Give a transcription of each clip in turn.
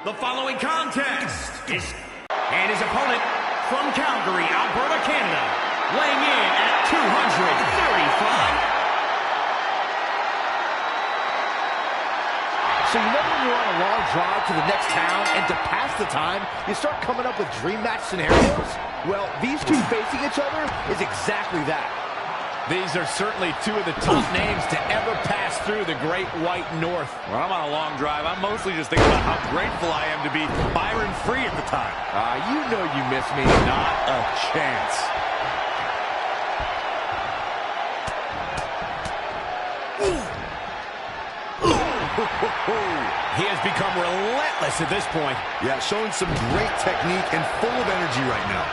The following contest is... And his opponent from Calgary, Alberta, Canada, weighing in at 235. So you know when you're on a long drive to the next town, and to pass the time, you start coming up with dream match scenarios? Well, these two facing each other is exactly that. These are certainly two of the top names to ever pass through the Great White North. When I'm on a long drive, I'm mostly just thinking about how grateful I am to be Byron free at the time. You know you miss me. Not a chance. He has become relentless at this point. Yeah, showing some great technique and full of energy right now.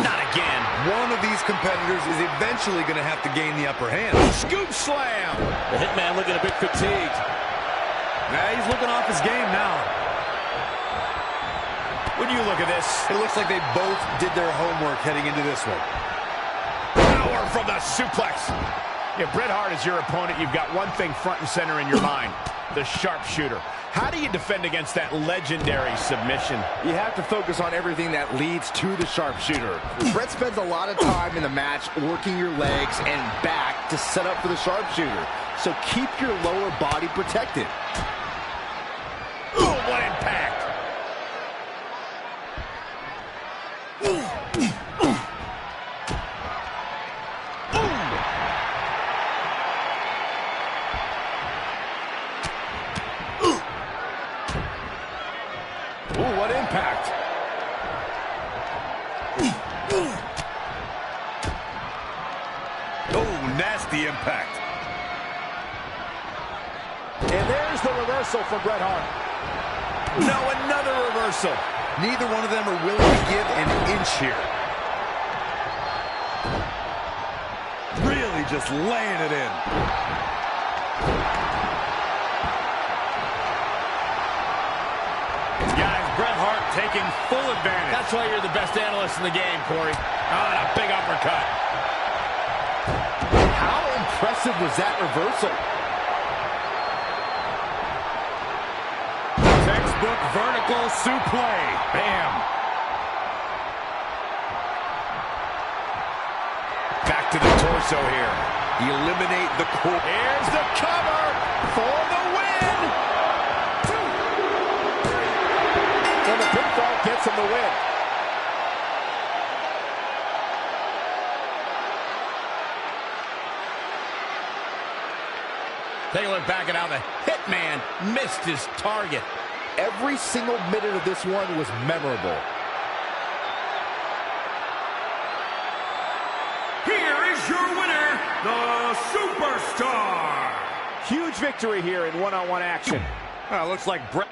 Not again. One of these competitors is eventually going to have to gain the upper hand. Scoop slam. The Hitman looking a bit fatigued. Yeah, he's looking off his game now. When you look at this, it looks like they both did their homework heading into this one. Power from the suplex. If Bret Hart is your opponent, you've got one thing front and center in your mind, the sharpshooter. How do you defend against that legendary submission? You have to focus on everything that leads to the sharpshooter. Bret spends a lot of time in the match working your legs and back to set up for the sharpshooter. So keep your lower body protected. Oh, what impact! What impact! Oh, nasty impact. And there's the reversal from Bret Hart. No, another reversal. Neither one of them are willing to give an inch here. Really just laying it in. Bret Hart taking full advantage. That's why you're the best analyst in the game, Corey. Oh, and a big uppercut. How impressive was that reversal? Textbook vertical suplex. Bam. Back to the torso here. Eliminate the core. Here's the cover for the win. And the pinfall gets him the win. Take a look back at how the Hitman missed his target. Every single minute of this one was memorable. Here is your winner, the Superstar. Huge victory here in one-on-one action. Looks like Bret...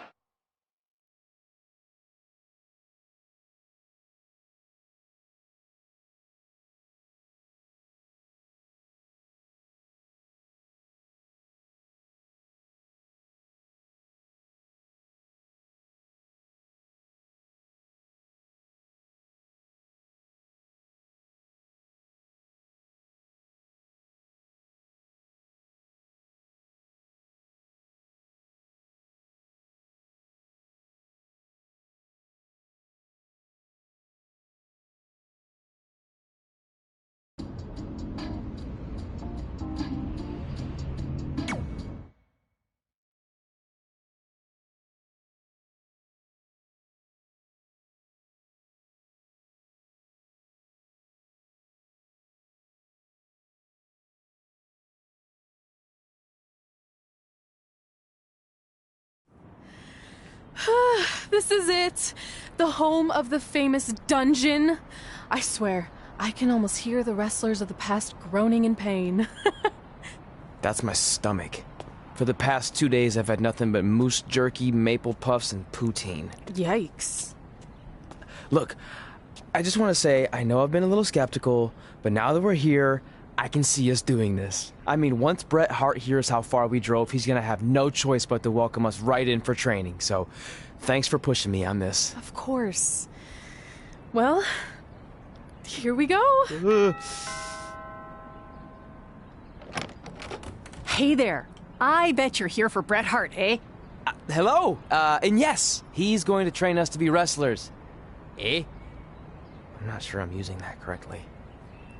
This is it. The home of the famous dungeon. I swear, I can almost hear the wrestlers of the past groaning in pain. That's my stomach. For the past 2 days, I've had nothing but moose jerky, maple puffs, and poutine. Yikes. Look, I just want to say, I know I've been a little skeptical, but now that we're here, I can see us doing this. I mean, once Bret Hart hears how far we drove, he's gonna have no choice but to welcome us right in for training. So, thanks for pushing me on this. Of course. Well, here we go. Hey there. I bet you're here for Bret Hart, eh? Hello. And yes, he's going to train us to be wrestlers. Eh? I'm not sure I'm using that correctly.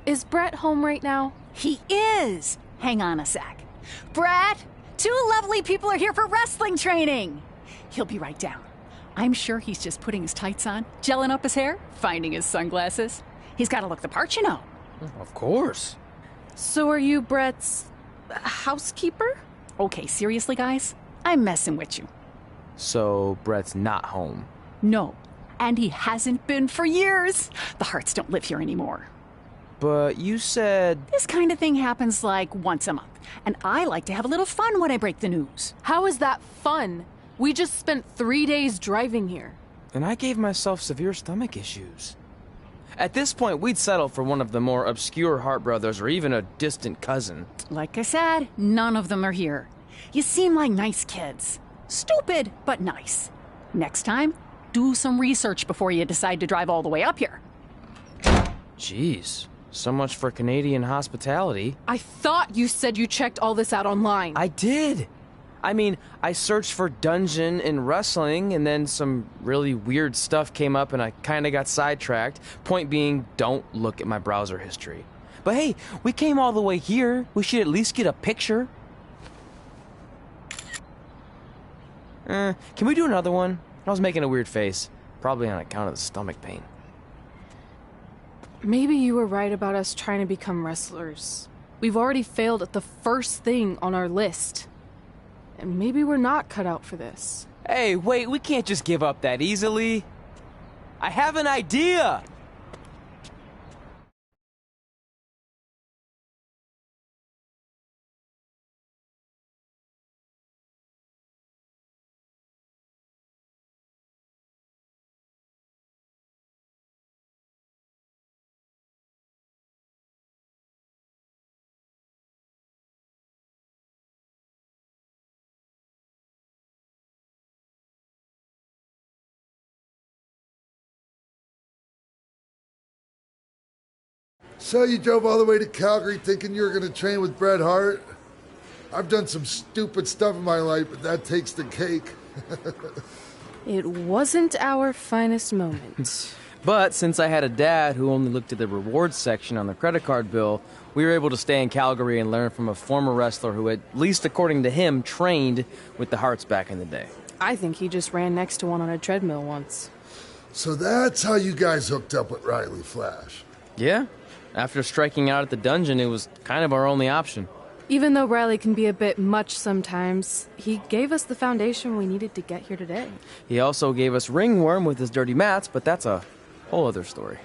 Is Brett home right now? He is! Hang on a sec. Brett, 2 lovely people are here for wrestling training. He'll be right down. I'm sure he's just putting his tights on, gelling up his hair, finding his sunglasses. He's got to look the part, you know. Of course. So are you Brett's housekeeper? Okay, seriously, guys? I'm messing with you. So Brett's not home. No, and he hasn't been for years. The Harts don't live here anymore. But you said... This kind of thing happens like once a month, and I like to have a little fun when I break the news. How is that fun? We just spent 3 days driving here. And I gave myself severe stomach issues. At this point, we'd settle for one of the more obscure Hart brothers or even a distant cousin. Like I said, none of them are here. You seem like nice kids. Stupid, but nice. Next time, do some research before you decide to drive all the way up here. Jeez, so much for Canadian hospitality. I thought you said you checked all this out online. I did. I mean, I searched for dungeon in wrestling, and then some really weird stuff came up, and I kind of got sidetracked. Point being, don't look at my browser history. But hey, we came all the way here. We should at least get a picture. Can we do another one? I was making a weird face, probably on account of the stomach pain. Maybe you were right about us trying to become wrestlers. We've already failed at the first thing on our list. And maybe we're not cut out for this. Hey, wait, we can't just give up that easily. I have an idea! So you drove all the way to Calgary thinking you were going to train with Bret Hart? I've done some stupid stuff in my life, but that takes the cake. It wasn't our finest moment. But since I had a dad who only looked at the rewards section on the credit card bill, we were able to stay in Calgary and learn from a former wrestler who, at least according to him, trained with the Harts back in the day. I think he just ran next to one on a treadmill once. So that's how you guys hooked up with Riley Flash. Yeah. After striking out at the dungeon, it was kind of our only option. Even though Riley can be a bit much sometimes, he gave us the foundation we needed to get here today. He also gave us Ringworm with his dirty mats, but that's a whole other story.